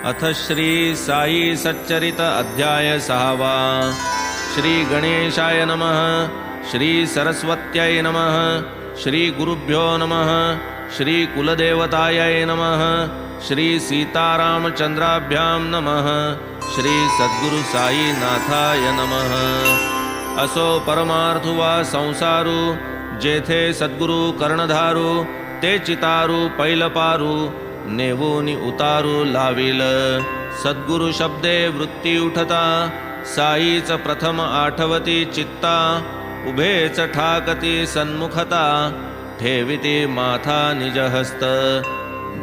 अथ श्री साई सच्चरित अध्याय 6 श्री गणेशाय नमः। श्री सरस्वत्यै नमः। श्री गुरुभ्यो नमः। श्री कुलदेवतायै नमः। श्री सीतारामचंद्राभ्यां नमः। श्री सद्गुरु साई नाथाय नमः। असो परमार्थुवा संसारू, जेथे सद्गुरु कर्णधारू, ते चितारू पैलपारू, नेवोनी उतारू लाविल। सद्गुरु शब्दे वृत्ती उठता, साईच प्रथम आठवती चित्ता। उभेच ठाकती सन्मुखता, ठेविती माथा निज हस्त।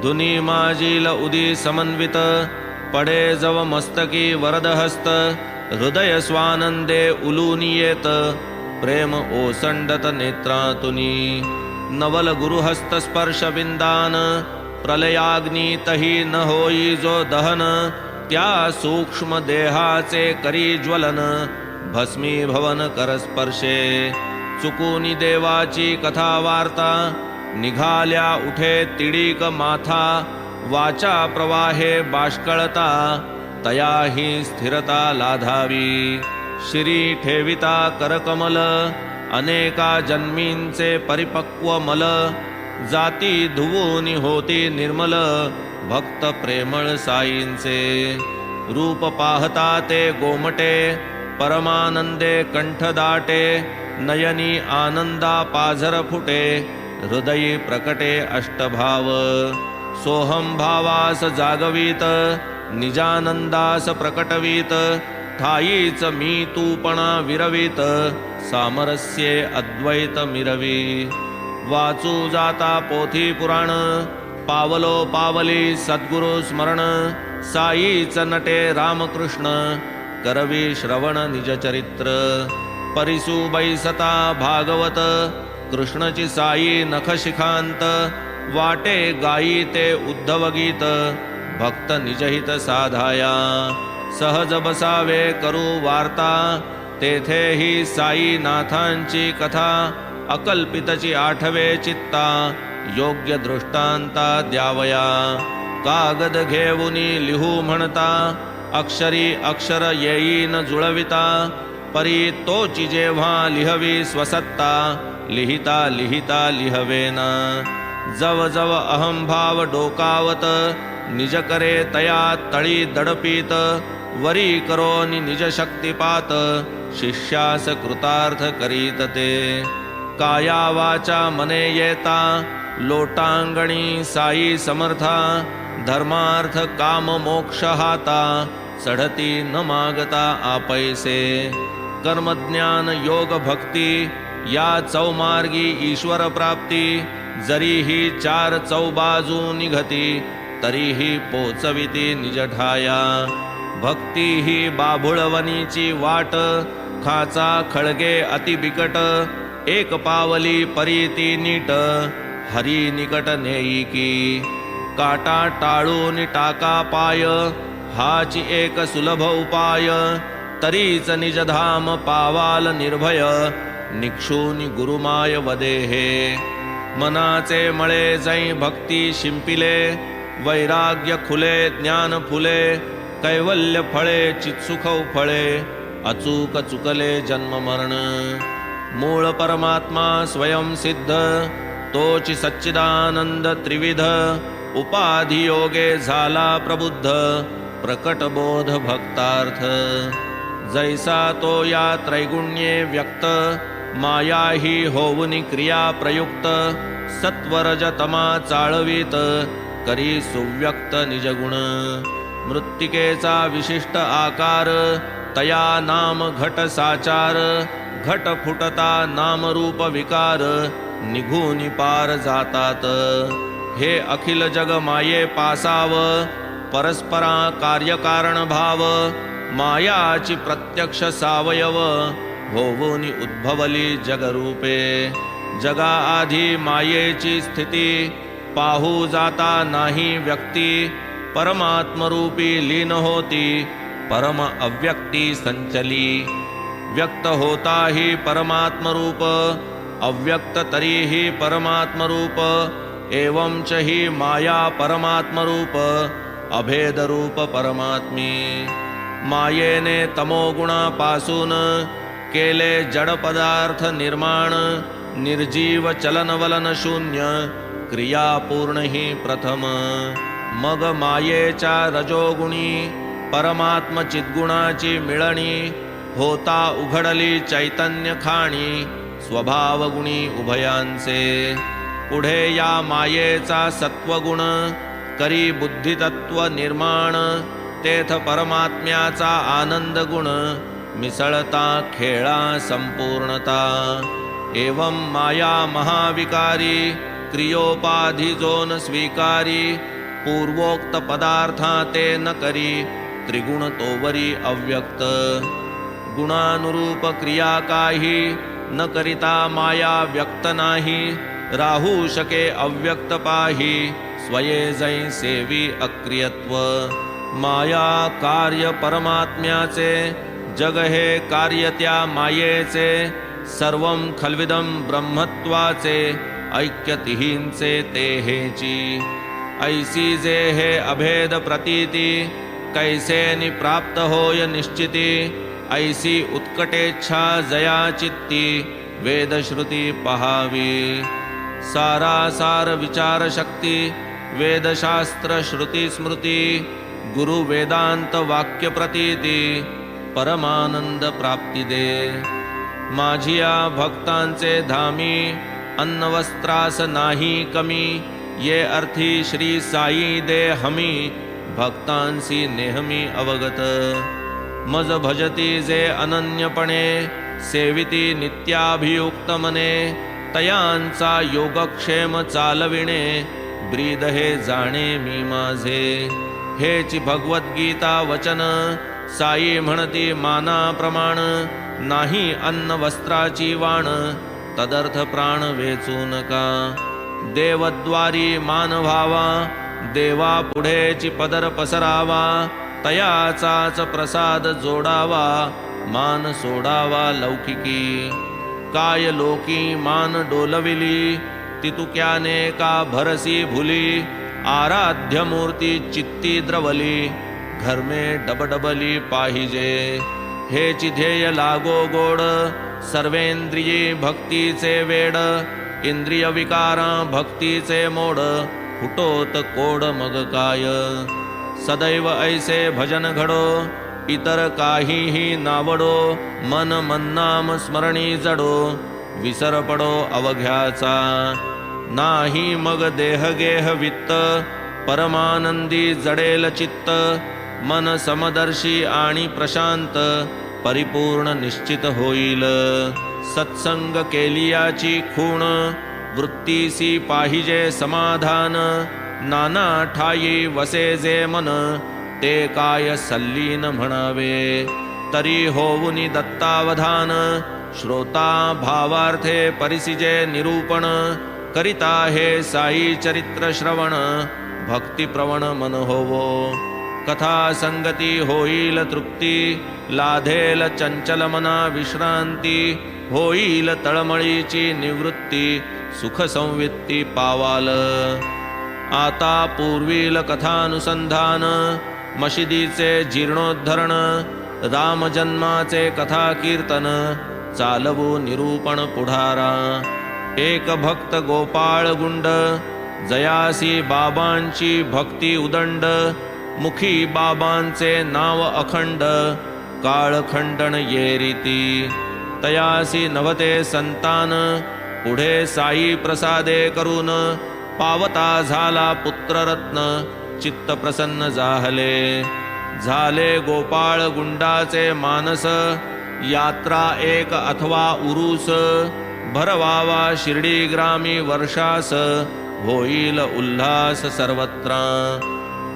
दुनी माजील उदी समन्वित, पडे जव मस्तकी वरदहस्त। हृदय स्वानंदे उलूनी येत, प्रेम ओसंडत नेत्रातुनी। नवल गुरुहस्त स्पर्श बिंदान, प्रलयाग्नी तही न होई जो दहन। त्या सूक्ष्म देहाचे करी ज्वलन, भस्मी भवन करस्पर्शे। चुकूनी देवाची कथा वार्ता, निघाल्या उठे तिडीक माथा। वाचा प्रवाहे बाष्कळता, तयाही स्थिरता लाधावी। शिरी ठेविता करकमल, अनेका जन्मींचे परिपक्व मल। जाती धुवूनी होती निर्मल, भक्त प्रेमळ साईंचे। रूप पाहता ते गोमटे, परमानंदे कंठ दाटे। नयनी आनंदा पाझर फुटे, हृदयी प्रकटे अष्टभाव। सोहम भावास जागवीत, निजानंदास प्रकटवीत। ठाईच मी तूपणा विरवीत, सामरस्ये अद्वैत मिरवी। वाचू जाता पोथी पुराण, पावलो पावली सद्गुरु स्मरण। साईच नटे रामकृष्ण, करवी श्रवण निज चरित्र। परिसु बैसता भागवत, कृष्णची साई नखशिखांत। वाटे गाई ते उद्धव गीत, भक्त निजहित साधाया। सहज बसावे करू वार्ता, तेथे ही साई नाथांची कथा। अकल्पितची आठवे चित्ता, योग्य दृष्टांता द्यावया। कागद घेऊनी लिहू म्हणता, अक्षरी अक्षर येईन जुळविता। परी तोची जेव्हा लिहवी स्वसत्ता, लिहिता लिहिता लिहवेना। जव जव अहंभाव डोकावत, निज करे तया तळी दडपीत। वरी करोनी निज शक्तिपात, शिष्यास कृतार्थ करीत ते। काया वाचा मने येता, लोटांगणी साई समर्था। धर्मार्थ काम मोक्ष हाता, चढती न मागता आपैसे। कर्मज्ञान योग भक्ती, या चौमार्गी ईश्वर प्राप्ती। जरीही चार चौबाजू निघती, तरीही पोचविती निज ठाया। भक्ती ही बाभुळवनीची वाट, खाचा खळगे अति बिकट। एक पावली परीती नीट, हरी निकट नेई की। काटा टाळून टाका पाय, हाची एक सुलभ उपाय। तरीच निजधाम पावाल निर्भय, निक्षूनी गुरुमाय वदेहे। मनाचे मळे जै भक्ती शिंपिले, वैराग्य खुले ज्ञान फुले। कैवल्य फळे चित्सुख फळे, अचूक चुकले जन्म मरण। मूळ परमात्मा स्वयं सिद्ध, तोची सच्चिदानंद त्रिविध। उपाधी योगे झाला प्रबुद्ध, प्रकट बोध भक्तार्थ। जैसा तो या त्रैगुण्ये व्यक्त, माया ही होवुनी क्रिया प्रयुक्त। सत्वरज तमा चाळवीत, करी सुव्यक्त निजगुण। मृत्तिकेचा विशिष्ट आकार, तया नाम घट साचार। घट फुटता नाम रूप विकार, निघूनी पार जातात। हे अखिल जग माये पासाव, परस्परा कार्यकारण भाव। मायाची प्रत्यक्ष सावयव, होवुनी उद्भवली जगरूपे। जगा आधी मायेची स्थिती, पाहू जाता नाही व्यक्ती। परमात्मरूपी लीन होती, परम अव्यक्ती संचली। व्यक्त होता ही परमात्मरूप, अव्यक्त तरीही परमात्मरूप। एवं च ही माया परमात्मरूप, अभेदरूप परमात्मी. मायेने तमोगुणापासून केले जड पदार्थ निर्माण. निर्जीव चलनवलन शून्य क्रिया पूर्ण ही प्रथम. मग मायेच्या रजोगुणी परमात्म चिद्गुणाची मिळणी. होता उघडली चैतन्य खाणी स्वभावगुणी उभयांचे. पुढे या मायेचा सत्वगुण करी बुद्धितत्व निर्माण. तेथ परमात्म्याचा आनंद गुण मिसळता खेळा संपूर्णता. एवं माया महाविकारी क्रियोपाधी जोन स्वीकारी. पूर्वोक्त पदार्था ते न करी त्रिगुण तोवरी अव्यक्त. गुणानुरूप क्रिया काही न करिता माया व्यक्त नाही. राहू शके अव्यक्त पाही स्वये जै सेवी अक्रियत्व. माया कार्य परमात्म्याचे जग हे कार्य त्या मायेचे. सर्वं खल्विदं ब्रह्मत्वाचे ऐक्य तिहींचे ते हेची. ऐसी जे हे अभेद प्रतीती कैसेनि प्राप्त होय निश्चिती. ऐसी उत्कटेच्छा जया चित्ती वेदश्रुती पहावी. सारासार विचार शक्ती वेदशास्त्र श्रुती स्मृती. गुरु वेदांत वाक्य प्रतीती परमानंद प्राप्ती दे. माझिया भक्तांचे धामी अन्नवस्त्रास नाही कमी. ये अर्थी श्री साई दे हमी भक्तांसी नेहमी अवगत. मज भजती जे अनन्यपणे सेविती नित्याभियुक्त मने. तयांचा योगक्षेम चालविणे ब्रीद हे जाणे मी माझे. हेची भगवद्गीता वचन साई म्हणती माना प्रमाण. नाही अन्न वस्त्राची वाण तदर्थ प्राण वेचू नका. देवद्वारी मान व्हावा देवा पुढेची पदर पसरावा. तयाचाच प्रसाद जोडावा मान सोडावा लौकिकी. काय लोकी मान डोलविली तितुक्याने का भरसी भुली. आराध्य मूर्ती चित्ती द्रवली घर में डबडबली पाहिजे. हेची ध्येय लागो गोड सर्वेंद्रिये भक्तीचे वेड. इंद्रिय विकारा भक्तीचे मोड फुटोत कोड मग काय. सदैव ऐसे भजन घडो इतर काहीही नावडो. मन मन्नाम स्मरणी जडो विसर पडो अवघ्याचा. नाही मग देह गेह वित्त परमानंदी जडेल चित्त. मन समदर्शी आणि प्रशांत परिपूर्ण निश्चित होईल. सत्संग केलियाची खूण वृत्तीसी पाहिजे समाधान. नाना ठाई वसे जे मन ते काय सल्लीन म्हणावे. तरी होऊनी दत्तावधान श्रोता भावार्थे परिसिजे निरूपण. करिता हे साई चरित्र श्रवण भक्तिप्रवण मन होवो. कथा संगती होईल तृप्ती लाधेल चंचल मना विश्रांती. होईल तळमळीची निवृत्ती सुख संवित्ती पावाल. आता पूर्वील कथानुसंधान मशिदीचे जीर्णोद्धरण. रामजन्माचे कथा कीर्तन चालवू निरूपण पुढारा. एक भक्त गोपाळ गुंड जयासी बाबांची भक्ती उदंड. मुखी बाबांचे नाव अखंड काळखंडन ये रीती. तयासी नवते संतान पुढे साई प्रसादे करून. पावता झाला पुत्ररत्न चित्त प्रसन्न जाहले. झाले गोपाळ गुंडाचे मानस यात्रा एक अथवा उरूस. भरवावा शिर्डी ग्रामी वर्षास होईल उल्हास सर्वत्र.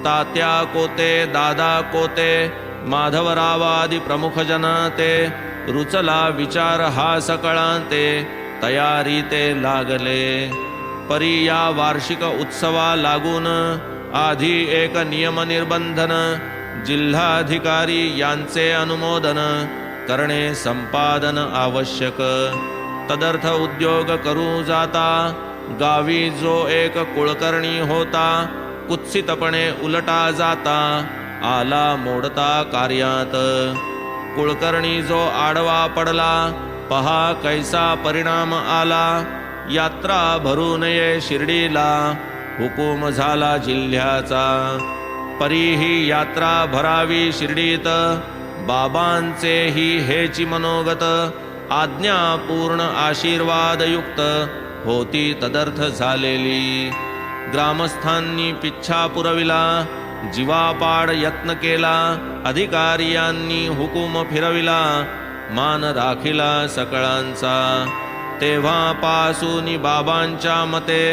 तात्या कोते दादा कोते माधवरावादी प्रमुख जन ते. रुचला विचार हा सकळांते तयारी ते लागले. परी या वार्षिक उत्सवा लागून आधी एक नियम निर्बंधन. जिल्हाधिकारी यांचे अनुमोदन करणे संपादन आवश्यक. तदर्थ उद्योग करू जाता गावी जो एक कुळकर्णी होता. कुत्सितपणे उलटा जाता आला मोडता कार्यात. कुळकर्णी जो आडवा पडला पहा कैसा परिणाम आला. यात्रा भरू नये शिर्डीला हुकूम झाला जिल्ह्याचा. परीही यात्रा भरावी शिर्डीत बाबांचे ही हेची मनोगत. आज्ञा पूर्ण आशीर्वादयुक्त होती तदर्थ झालेली. ग्रामस्थांनी पिच्छा पुरविला जीवापाड यत्न केला. अधिकारियांनी हुकूम फिरविला मान राखिला सकळांचा. तेव्हापासून बाबांच्या मते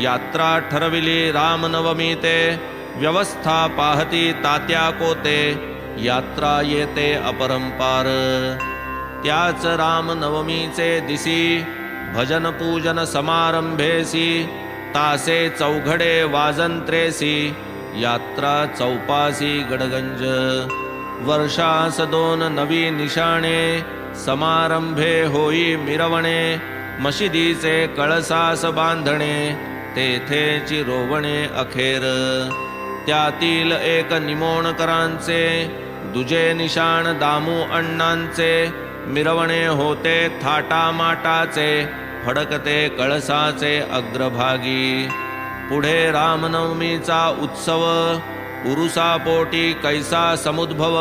यात्रा ठरविली रामनवमी ते. व्यवस्था पाहती तात्या कोते यात्रा येते अपरंपार. त्याच रामनवमीचे दिसी भजन पूजन समारंभेसी. तासे चौघडे वाजंत्रेसी यात्रा चौपासी गडगंज. वर्षास 2 नवी निशाणे समारंभे होई मिरवणे. मशिदीचे कळसास बांधणे तेथेची रोवणे अखेर. त्यातील एक निमोणकरांचे दुजे निशाण दामू अण्णांचे. मिरवणे होते थाटामाटाचे फडकते कळसाचे अग्रभागी. पुढे रामनवमीचा उत्सव उरुसापोटी कैसा समुद्भव.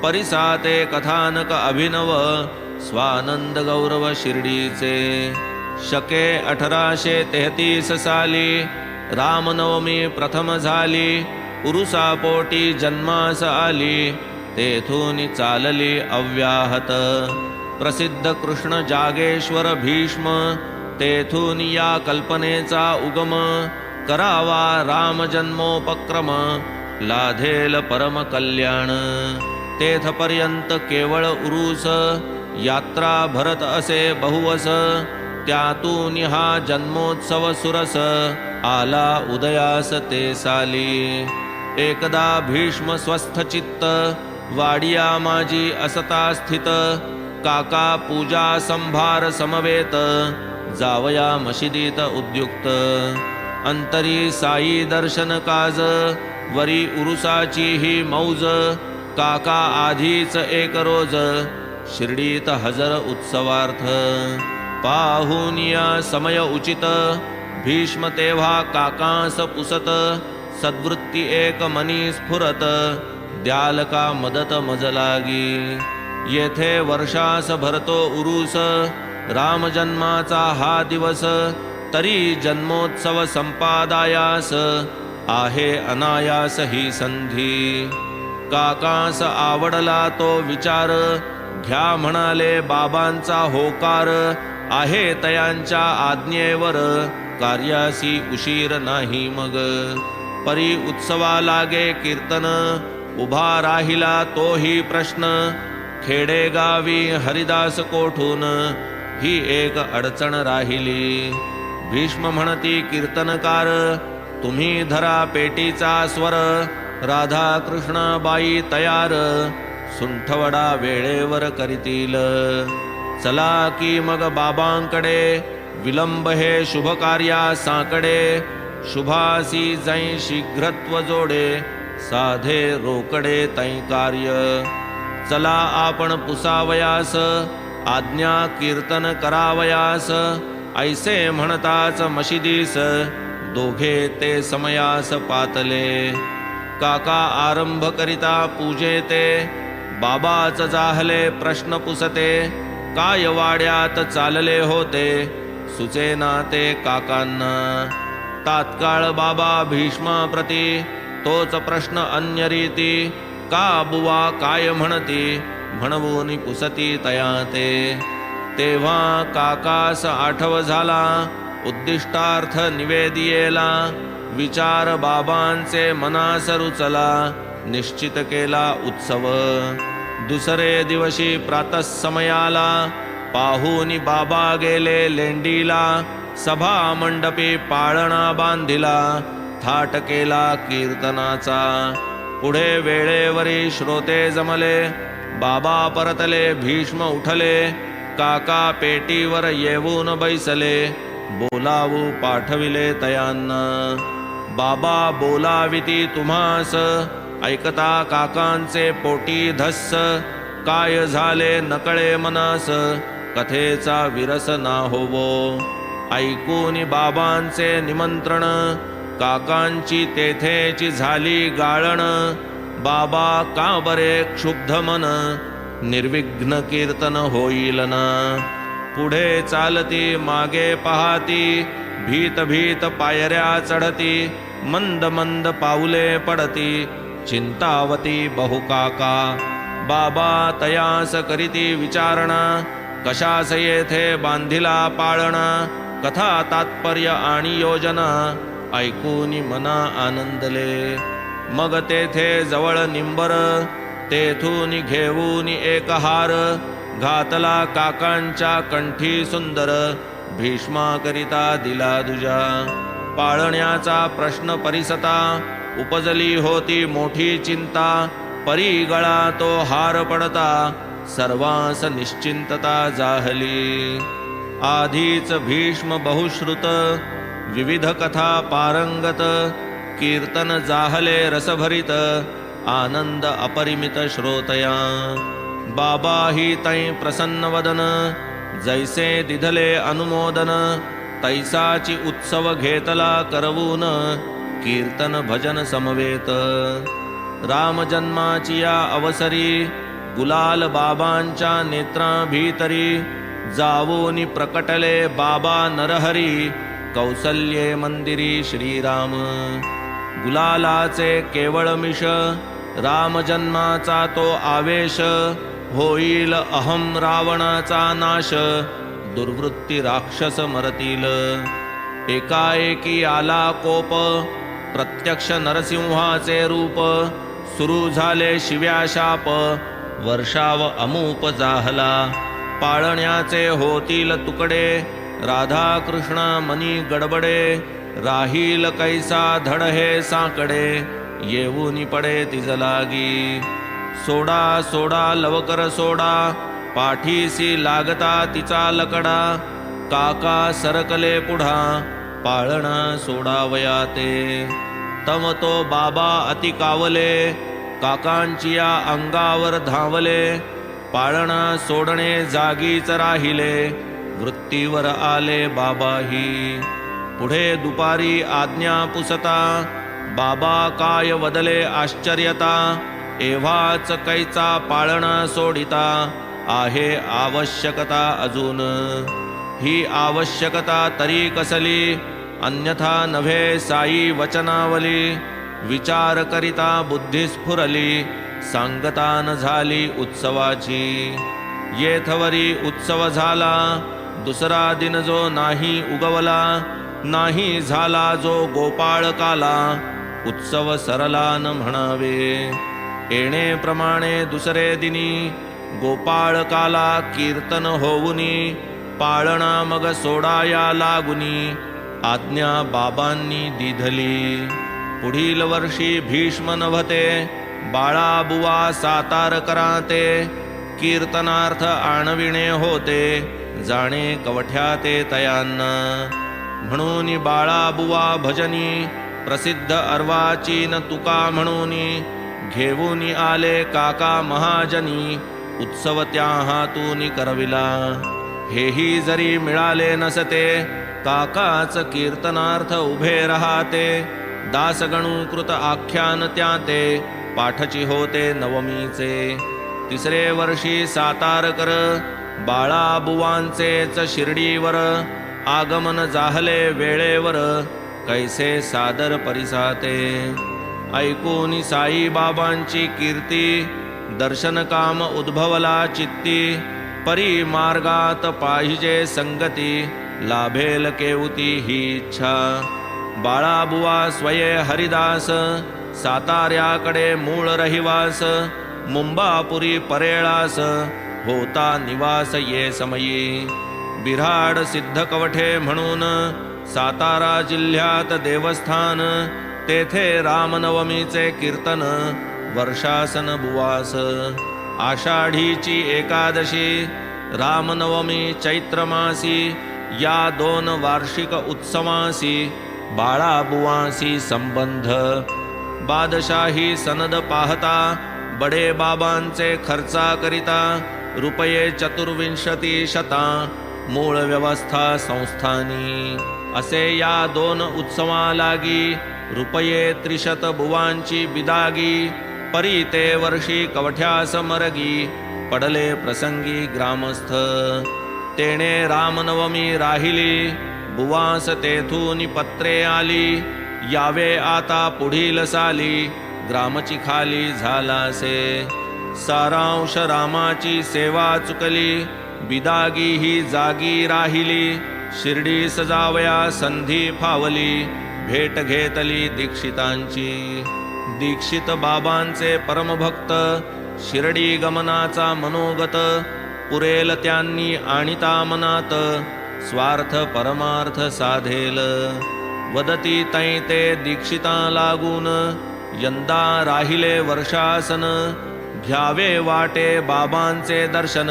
परिसाते कथानक अभिनव स्वानंद गौरव शिर्डीचे. शके 1833 साली रामनवमी प्रथम झाली. उरुसापोटी जन्मास आली तेथून चालली अव्याहत. प्रसिद्ध कृष्ण जागेश्वर भीष्म तेथून या कल्पनेचा उगम. करावा राम जन्मोपक्रम लाधेल परम कल्याण. तेथपर्यंत केवळ उरूस यात्रा भरत असे बहुवस. त्यातून हा जन्मोत्सव सुरस आला उदयास ते साली. एकदा भीष्म स्वस्थ चित्त वाडिया माझी असता स्थित. काका पूजा संभार समवेत जावया मशिदीत उद्युक्त. अंतरी साई दर्शन काज वरी उरुसाची ही मौज. काका आधीच एक रोज शिर्डीत हजर उत्सवार्थ. पाहून या समय उचित भीष्म तेव्हा काकांस पुसत. सद्वृत्ती एक मनी स्फुरत द्याल का मदत मज लागी. येथे वर्षास भरतो उरूस राम जन्माचा हा दिवस. तरी जन्मोत्सव संपादायास आहे अनायास ही संधी. काकास आवडला तो विचार घ्या म्हणाले बाबांचा होकार. आहे तयांच्या आज्ञेवर कार्यासी उशीर नाही मग. परी उत्सवा लागे कीर्तन उभा राहिला तोही प्रश्न. खेडेगावी हरिदास कोठून ही एक अडचण राहिली. भीष्म म्हणती कीर्तनकार तुम्ही धरा पेटीचा स्वर. राधा कृष्णाबाई तयार सुंठवडा वेळेवर करीतील. चला की मग बाबांकडे विलंब हे शुभ कार्या साकडे. शुभासी जै शीघ्रत्व जोडे साधे रोकडे तै कार्य. चला आपण पुसावयास आज्ञा कीर्तन करावयास. ऐसे म्हणताच मशिदीस दोघे ते समयास पातले. काका आरंभ करिता पूजेते बाबाच जाहले प्रश्न पुसते. काय वाड्यात चालले होते सुचेना ते काकांना. तात्काळ बाबा भीष्माप्रती तोच प्रश्न अन्य रीती. का बुवा काय म्हणती म्हणवून पुसती तयाते. तेव्हा काकास आठव झाला उद्दिष्टार्थ निवेदियेला. विचार बाबांचे मनास रुचला निश्चित केला उत्सव. दुसरे दिवशी प्रातःसमयाला पाहूनी बाबा गेले लेंडीला. सभा मंडपी पाळणा बांधिला थाट केला कीर्तनाचा. पुढे वेळेवरी श्रोते जमले बाबा परतले. भीष्म उठले काका पेटीवर येऊन बैसले. बोलावू पाठविले तयांना. बाबा बोलाविती तुम्हास, ऐकता काकांचे पोटी धस्स, काय झाले नकळे मनास, कथेचा विरस ना होवो. ऐकून बाबांचे निमंत्रण, काकांची तेथेची झाली गाळण. बाबा का बरे क्षुब्ध मन, निर्विघ्न कीर्तन होईल ना. पुढे चालती मागे पाहती, भीत भीत पायऱ्या चढती, मंद मंद पाऊले पडती, चिंतावती बहुकाका. बाबा तयास करीती विचारणा, कशास येथे बांधिला पाळणा. कथा तात्पर्य आणि योजना, ऐकून मना आनंदले. मग तेथे जवळ निंबर, तेथून घेऊन एक हार. घातला काकांच्या कंठी सुंदर, भीष्माकरिता दिला दुजा. पाळण्याचा प्रश्न परिसता, उपजली होती मोठी चिंता. परी गळा तो हार पडता, सर्वांस निश्चिंतता जाहली. आधीच भीष्म बहुश्रुत, विविध कथा पारंगत. कीर्तन जाहले रसभरित, आनंद अपरिमित श्रोतया. बाबा ही तै प्रसन्न वदन, जैसे दिधले अनुमोदन. तैसाची उत्सव घेतला करवून, कीर्तन भजन समवेत. राम जन्माची या अवसरी, गुलाल बाबांच्या नेत्राभीतरी. जावोनी प्रकटले बाबा नरहरी, कौसल्ये मंदिरी श्रीराम. गुलालाचे केवळ मिष, राम जन्माचा तो आवेश. होईल अहम रावणाचा नाश, दुर्वृत्ती राक्षस मरतील. एकाएकी आला कोप, प्रत्यक्ष नरसिंहाचे रूप. सुरू झाले शिव्या शाप, वर्षाव अमूप जाहला. पाळण्याचे होतील तुकडे, राधा कृष्ण मनी गडबडे. राहील कैसा धड हे साकडे, येऊनी पडे तिज लागी. सोडा सोडा लवकर सोडा, पाठीसी लागता तिचा लकडा. काका सरकले पुढा, पाळणा सोडावया ते. तम तो बाबा अति कावले, काकांची या अंगावर धावले. पाळणा सोडणे जागीच राहिले, वृत्तीवर आले बाबाही. पुढे दुपारी आज्ञा पुसता, बाबा काय वदले आश्चर्यता. एव्हाच कैचा पाळणा सोडिता, आहे आवश्यकता अजून. ही आवश्यकता तरी कसली, अन्यथा नव्हे साई वचनावली. विचार करिता बुद्धी स्फुरली, सांगता न झाली उत्सवाची. येथवरी उत्सव झाला, दुसरा दिन जो नाही उगवला. नाही झाला जो गोपाळ काला, उत्सव सरला न म्हणावे. येणेप्रमाणे दुसरे दिनी, गोपाळ काला कीर्तन होऊनी. पाळणा मग सोडाया लागुनी, आज्ञा बाबांनी दिधली. पुढील वर्षी भीष्म नभते, बाळाबुवा सातार कराते. कीर्तनार्थ आणविणे होते, जाणे कवठ्याते तयांना. म्हणून बाळाबुवा भजनी, प्रसिद्ध अर्वाची न तुका म्हणूनी. घेऊन आले काका महाजनी, उत्सव त्या हातून करविला. हेही जरी मिळाले नसते, काकाच कीर्तनार्थ उभे राहते. दासगणू कृत आख्यान त्या ते, पाठची होते नवमीचे. तिसरे वर्षी सातार कर, बाळाबुवांचेच शिर्डीवर. आगमन जाहले वेळेवर, कैसे सादर परिसाते. ऐकून साई बाबांची कीर्ती, दर्शन काम उद्भवला चित्ती. परी मार्गात पाहिजे संगती, लाभेल केवती ही इच्छा. बाळाबुवा स्वये हरिदास, साताऱ्याकडे मूळ रहिवास. मुंबापुरी परेळास, होता निवास ये समयी. बिऱ्हाड सिद्ध कवठे म्हणून, सातारा जिल्ह्यात देवस्थान. तेथे रामनवमीचे कीर्तन, वर्षासन बुवास. आषाढीची एकादशी, रामनवमी चैत्रमासी. या दोन वार्षिक उत्सवासी, बाळाबुवांसी संबंध. बादशाही सनद पाहता बडे बाबांचे खर्चा करिता रुपये 24,000 मूळ व्यवस्था संस्थानी. असे या 2 उत्सवा लागी रुपये 300 बुवांची बिदागी. परी ते वर्षी कवठ्यास मरगी पडले प्रसंगी ग्रामस्थ. तेणे रामनवमी राहिली बुवास तेथून पत्रे आली. यावे आता पुढील साली ग्रामची खाली झालासे. सारांश रामाची सेवा चुकली बिदागी ही जागी राहिली. शिर्डी सजावया संधी फावली भेट घेतली दीक्षितांची. दीक्षित बाबांचे परमभक्त शिर्डी गमनाचा मनोगत. पुरेल त्यांनी आणिता मनात स्वार्थ परमार्थ साधेल. वदती तै ते दीक्षिता लागून यंदा राहिले वर्षासन. घ्यावे वाटे बाबांचे दर्शन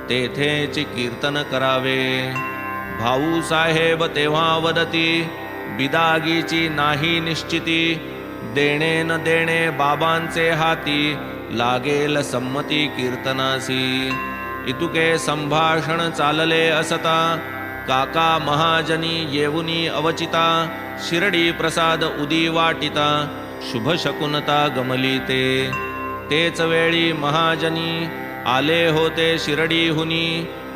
तेथेची कीर्तन करावे. भाऊ साहेब तेव्हा वदती बिदागीची नाही निश्चिती. देणे न देणे बाबांचे हाती लागेल संमती कीर्तनासी. इतुके संभाषण चालले असता काका महाजनी येऊनी अवचिता. शिर्डी प्रसाद उदी वाटिता शुभ शकुनता गमली ते. तेच वेळी महाजनी आले होते शिर्डीहुनी.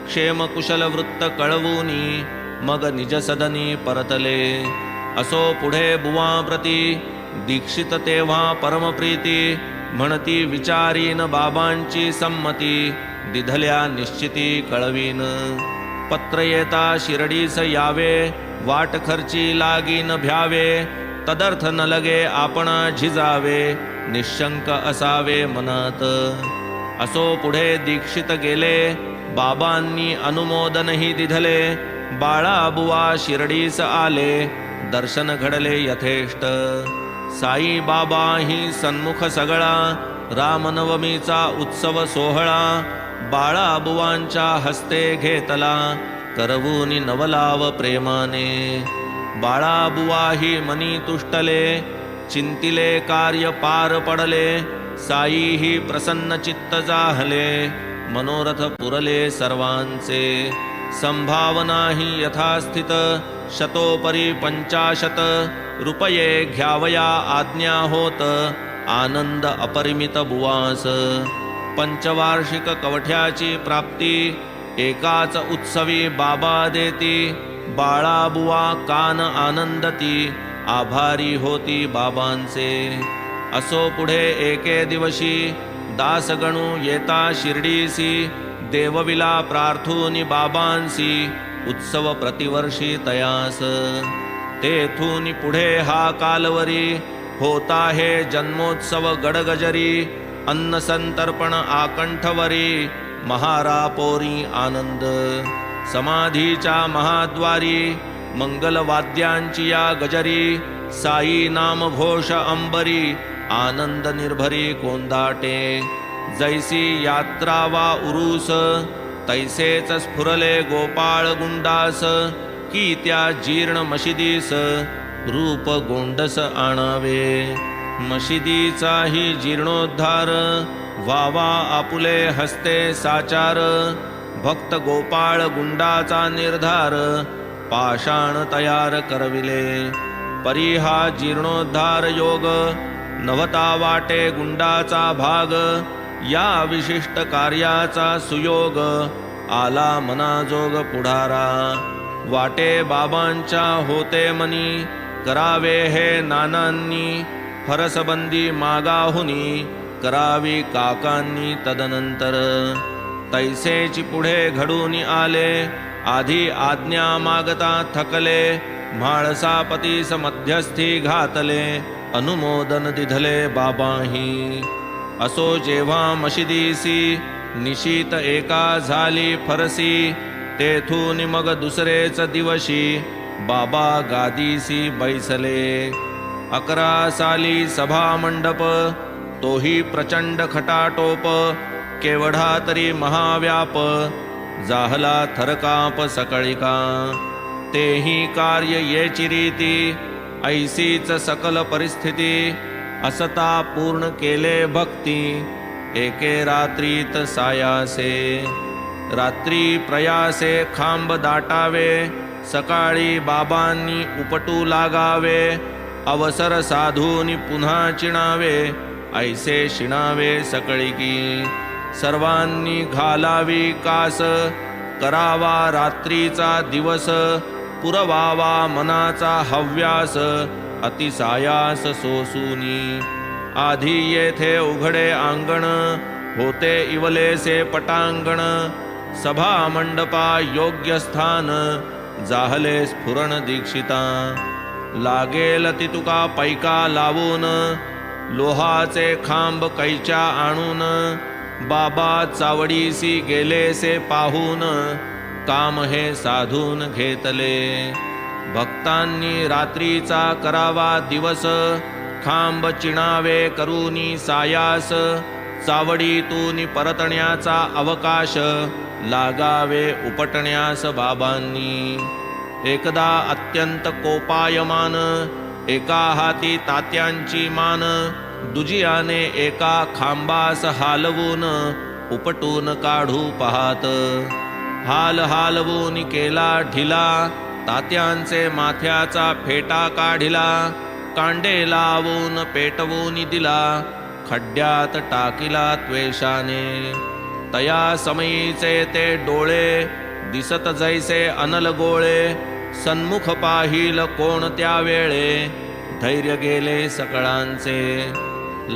क्षेम कुशल वृत्त कळवूनी मग निज सदनी परतले. असो पुढे बुवाप्रती दीक्षित तेव्हा परमप्रीती. म्हणती विचारीन बाबांची संमती दिधल्या निश्चिती कळवीन. पत्र येता शिर्डीस यावे वाट खर्ची लागीन भ्यावे. तदर्थ न लगे आपणा झिजावे निशंक असावे मनात. असो पुढे दीक्षित गेले बाबांनी अनुमोदनही दिधले. बाळाबुवा शिर्डीस आले दर्शन घडले यथेष्ट. साई बाबा ही सन्मुख सगळा रामनवमीचा उत्सव सोहळा. बाळाबुवांच्या हस्ते घेतला करवूनी नवलाव प्रेमाने. बाळाबुवा ही मनी तुष्टले चिंतिले कार्य पार पडले. साई ही प्रसन्न चित्त जाहले मनोरथ पुरले सर्वांचे. संभावना ही यथास्थित शतोपरी 50 रुपये घ्यावया आज्ञा होत. आनंद अपरिमित बुवास. पंचवार्षिक कवठ्याची प्राप्ती एकाच उत्सवी बाबा देती. बाळाबुवा कान आनंदती आभारी होती बाबांचे. असो पुढे एके दिवशी दासगणू येता शिर्डीसी. देवविला प्रार्थूनी बाबांसी उत्सव प्रतिवर्षी तयास. तेथून पुढे हा कालवरी होता हे जन्मोत्सव गडगजरी. अन्न संतर्पण आकंठवरी महारापोरी आनंद. समाधीच्या महाद्वारी मंगलवाद्यांची या गजरी. साई नाम घोष अंबरी आनंद निर्भरी कोंदाटे. जैसी यात्रा वा उरूस तैसेच स्फुरले गोपाळ गुंडास. की त्या जीर्ण मशिदीस रूप गोंडस आणावे. मशिदीचाही जीर्णोद्धार व्हावा आपुले हस्ते साचार. भक्त गोपाळ गुंडाचा निर्धार पाषाण तयार करविले. परी हा जीर्णोद्धार योग नवता वाटे गुंडाचा भाग. या विशिष्ट कार्याचा सुयोग आला मनाजोग पुढारा. वाटे बाबांच्या होते मनी करावे हे नानांनी. फरसबंदी मागाहुनी करावी काकांनी तदनंतर. तैसेची पुढे घडून आले आधी आज्ञा मागता थकले. म्हाळसापतीस मध्यस्थी घातले अनुमोदन दिधले बाबाही. असो जेव्हा मशिदीसी निशीत एका झाली फरसी. तेथून मग दुसरेच दिवशी बाबा गादीसी बैसले. 11 साली सभा मंडप तोही प्रचंड खटाटोप. केवढा तरी महाव्याप जाहला थरकाप सकळिका. तेही कार्य येची रीती ऐसीच सकल परिस्थिती असता पूर्ण केले भक्ती एके रात्रीत सायासे रात्री प्रयासे खांब दाटावे सकाळी बाबांनी उपटू लागावे अवसर साधूनी पुन्हा चिणावे ऐसे शिणावे सकळिकी सर्वांनी घालावी कास करावा रात्रीचा दिवस पुरवावा मनाचा हव्यास अतिसायास सोसूनी आधी येथे उघडे आंगण होते इवलेसे पटांगण सभा मंडपा योग्य स्थान जाहले स्फुरण दीक्षिता लागेल तितुका पैका लावून लोहाचे खांब कैच्या आणून बाबा चावडीसी गेलेसे पाहून काम हे साधून घेतले भक्तांनी रात्रीचा करावा दिवस खांब चिणावे करूनी सायास चावडीतून परतण्याचा अवकाश लागावे उपटण्यास बाबांनी एकदा अत्यंत कोपायमान एका हाती तात्यांची मान दुजियाने एका खांबास हालवून उपटून काढू पाहात हाल हालवून केला ढिला तात्यांचे माथ्याचा फेटा काढिला कांडे लावून पेटवून दिला खड्ड्यात टाकिला त्वेषाने तया समयीचे ते डोळे दिसत जैसे अनल गोळे सन्मुख पाहिल कोणत्या वेळे धैर्य गेले सकळांचे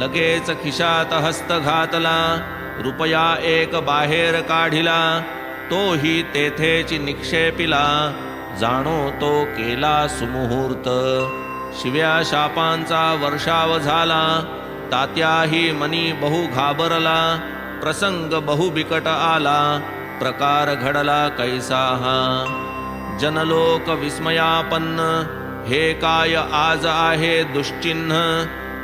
लगेच खिशात हस्त घातला रुपया एक बाहेर काढिला तोही तेथेच निक्षेपिला जाणो तो केला सुमुहूर्त शिव्या शापांचा वर्षाव झाला तात्याही मनी बहु घाबरला प्रसंग बहु बिकट आला प्रकार घडला कैसा हा जनलोक विस्मयापन्न हे काय आज आहे दुश्चिन्ह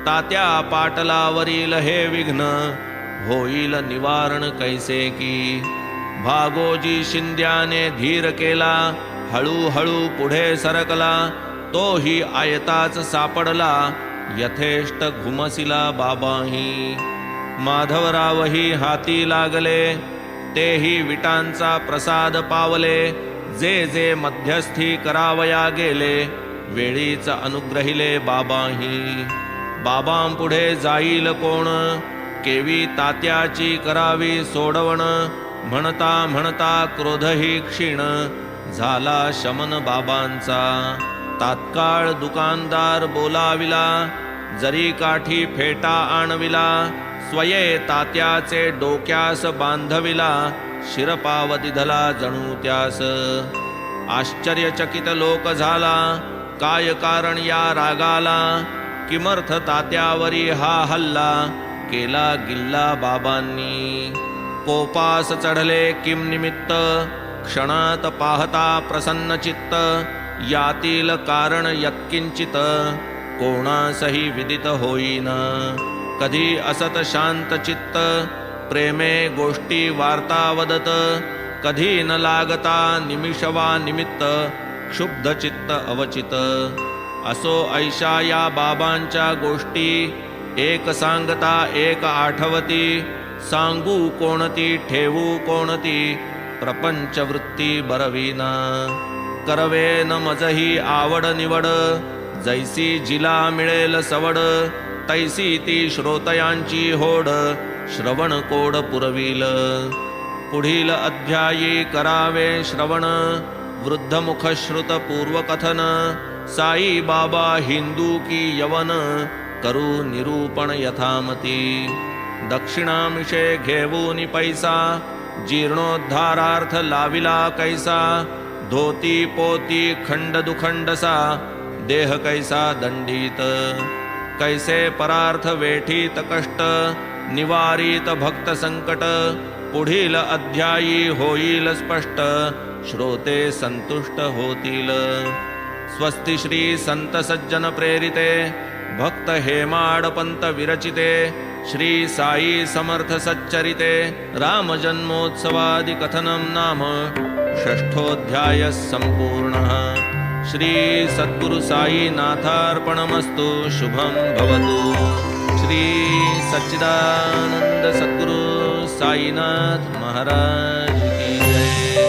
तात्या पाटलावरील हे विघ्न होईल निवारण कैसे की भागोजी शिंद्याने धीर केला हळूहळू पुढे सरकला तोही आयताच सापडला यथेष्ट घुमसिला बाबाही माधवरावही हाती लागले तेही विटांचा प्रसाद पावले जे जे मध्यस्थी करावया गेले वेळीच अनुग्रहिले बाबाही बाबांपुढे जाईल कोण केवी तात्याची करावी सोडवण म्हणता म्हणता क्रोधही क्षीण झाला शमन बाबांचा तात्काळ दुकानदार बोलाविला जरी काठी फेटा आणविला स्वये तात्याचे डोक्यास बांधविला शिरपाव दिधला जणू त्यास आश्चर्यचकित लोक झाला काय कारण या रागाला किमर्थ तात्यावरी हा हल्ला केला गिल्ला बाबांनी कोपास चढले किम निमित्त क्षणात पाहता प्रसन्न चित्त यातील कारण यत्किंचित कोणासही विदित होईना कधी असत शांत चित्त प्रेमे गोष्टी वार्ता वदत कधी न लागता निमिषवा निमित्त क्षुब्ध चित्त अवचित असो ऐशा या बाबांच्या गोष्टी एक सांगता एक आठवती सांगू कोणती ठेवू कोणती प्रपंच वृत्ती बरविना करवे न मजही आवड निवड जैसी जिला मिळेल सवड तैसी ती श्रोतयांची होड श्रवण कोड पुरविल पुढील अध्यायी करावे श्रवण वृद्धमुख श्रुत पूर्वकथन साई बाबा हिंदू की यवन करू निरूपण यथामती दक्षिणामिषे घेवूनी पैसा जीर्णोद्धारार्थ लाविला कैसा धोती पोती खंड दुखंडसा देह कैसा दंडित कैसे परार्थ वेठीत कष्ट निवारित भक्त संकट पुढील अध्यायी होईल स्पष्ट श्रोते संतुष्ट होतील स्वस्ति श्री संत सज्जन प्रेरिते भक्त हेमाडपंत विरचिते श्री साई समर्थ सच्चरिते राम जन्मोत्सवादि कथनं नाम षष्ठोऽध्यायः सम्पूर्णः श्री सद्गुरु साईनाथार्पणमस्तु. शुभं भवतु. श्री सच्चिदानंद सद्गुरु साईनाथ महाराज की जय.